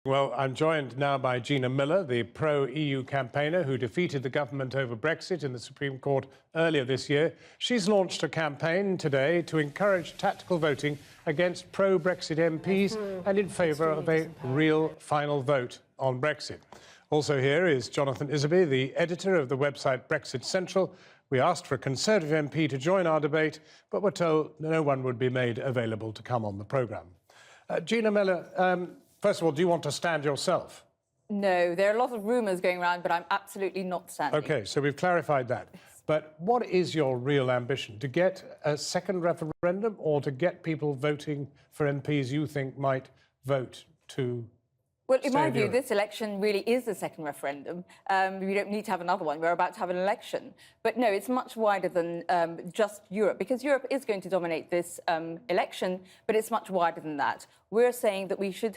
Well, I'm joined now by Gina Miller, the pro-EU campaigner who defeated the government over Brexit in the Supreme Court earlier this year. She's launched a campaign today to encourage tactical voting against pro-Brexit MPs and in favour of a real final vote on Brexit. Also here is Jonathan Isaby, the editor of the website BrexitCentral. We asked for a Conservative MP to join our debate, but were told no one would be made available to come on the programme. Gina Miller, first of all, do you want to stand yourself? No, there are a lot of rumours going around, but I'm absolutely not standing. OK, so we've clarified that. But what is your real ambition? To get a second referendum or to get people voting for MPs you think might vote to... Well, in my view, this election really is the second referendum. We don't need to have another one. We're about to have an election. But no, it's much wider than just Europe, because Europe is going to dominate this election, but it's much wider than that. We're saying that we should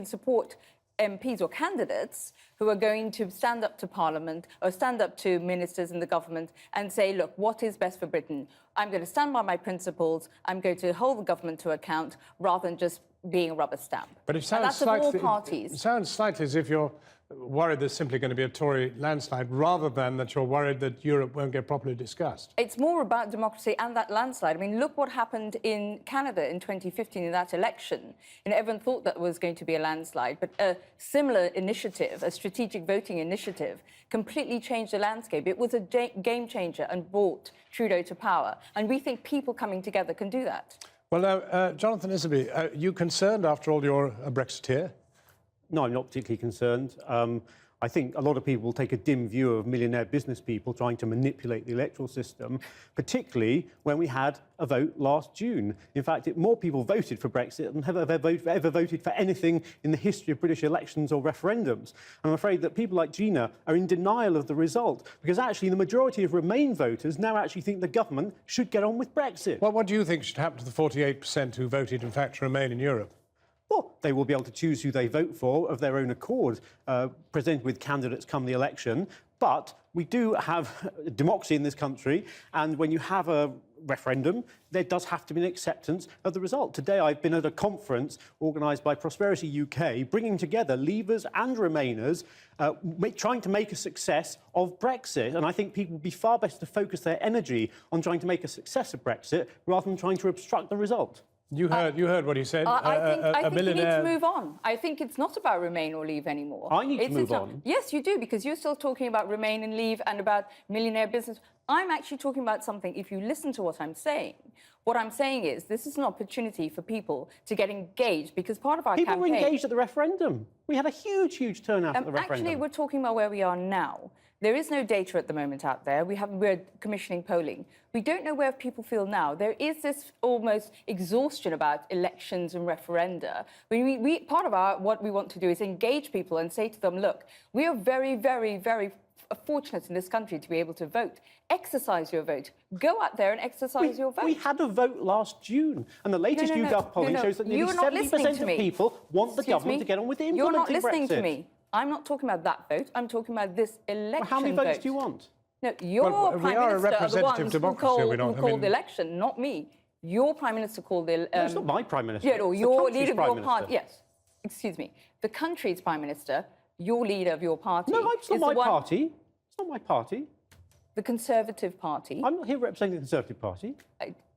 support MPs or candidates who are going to stand up to Parliament or stand up to ministers in the government and say, look, what is best for Britain? I'm going to stand by my principles. I'm going to hold the government to account rather than just being a rubber stamp. But it sounds slightly, it sounds slightly as if you're worried there's simply going to be a Tory landslide rather than that you're worried that Europe won't get properly discussed. It's more about democracy and that landslide. I mean, look what happened in Canada in 2015 in that election. And everyone thought that was going to be a landslide, but a similar initiative, a strategic voting initiative, completely changed the landscape. It was a game changer and brought Trudeau to power. And we think people coming together can do that. Well, now, Jonathan Isaby, are you concerned, after all, you're a Brexiteer? No, I'm not particularly concerned. I think a lot of people will take a dim view of millionaire business people trying to manipulate the electoral system, particularly when we had a vote last June. In fact, more people voted for Brexit than have ever voted for anything in the history of British elections or referendums. I'm afraid that people like Gina are in denial of the result, because actually the majority of Remain voters now actually think the government should get on with Brexit. Well, what do you think should happen to the 48% who voted, in fact, to remain in Europe? Well, they will be able to choose who they vote for of their own accord, presented with candidates come the election. But we do have democracy in this country, and when you have a referendum, there does have to be an acceptance of the result. Today, I've been at a conference organised by Prosperity UK, bringing together Leavers and Remainers, trying to make a success of Brexit. And I think people would be far better to focus their energy on trying to make a success of Brexit rather than trying to obstruct the result. You heard what he said. I think you need to move on. I think it's not about Remain or Leave anymore. I need to move on. Yes, you do, because you're still talking about Remain and Leave and about millionaire business. I'm actually talking about something, if you listen to what I'm saying is this is an opportunity for people to get engaged, because part of our campaign... People were engaged at the referendum. We had a huge, huge turnout at the referendum. Actually, we're talking about where we are now. There is no data at the moment out there. We're commissioning polling. We don't know where people feel now. There is this almost exhaustion about elections and referenda. Part of what we want to do is engage people and say to them, look, we are very, very, very fortunate in this country to be able to vote. Exercise your vote. Go out there and exercise your vote. We had a vote last June, and the latest YouGov polling shows that nearly 70% of people want the government to get on with implementing Brexit. You're not listening to me. I'm not talking about that vote. I'm talking about this election vote. How many votes do you want? No, your Prime Minister are the ones who called the election, not me. Your Prime Minister called the... No, it's not my Prime Minister. Yeah, no, your leader of your party... Yes, excuse me. The country's Prime Minister, your leader of your party... No, it's not my party. It's not my party. The Conservative Party... I'm not here representing the Conservative Party.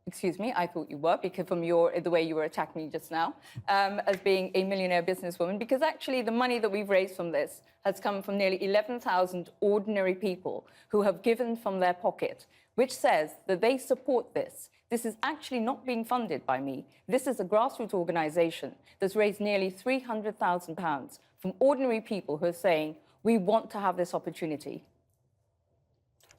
Excuse me, I thought you were, because from the way you were attacking me just now, as being a millionaire businesswoman, because actually the money that we've raised from this has come from nearly 11,000 ordinary people who have given from their pocket, which says that they support this. This is actually not being funded by me. This is a grassroots organisation that's raised nearly £300,000 from ordinary people who are saying, we want to have this opportunity.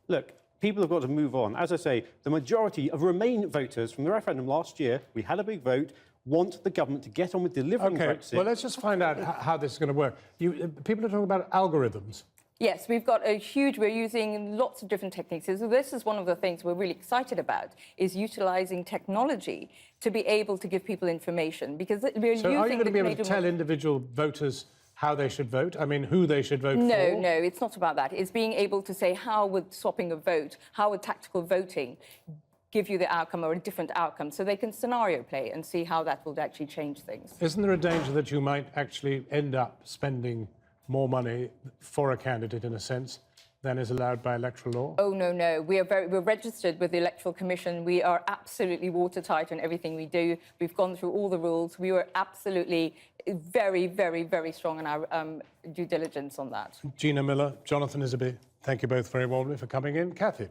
Look, people have got to move on. As I say, the majority of Remain voters from the referendum last year, we had a big vote, want the government to get on with delivering Brexit. Well, let's just find out how this is going to work. People are talking about algorithms. Yes, we've got we're using lots of different techniques. So this is one of the things we're really excited about, is utilising technology to be able to give people information. Because we're using... are you going to be able to tell individual voters how they should vote? I mean, who they should vote for? No, it's not about that. It's being able to say how would swapping a vote, how would tactical voting give you the outcome or a different outcome. So they can scenario play and see how that will actually change things. Isn't there a danger that you might actually end up spending more money for a candidate, in a sense, than is allowed by electoral law? Oh, no, no. We're registered with the Electoral Commission. We are absolutely watertight in everything we do. We've gone through all the rules. We were absolutely very, very, very strong in our due diligence on that. Gina Miller, Jonathan Isaby, thank you both very warmly for coming in. Kathy.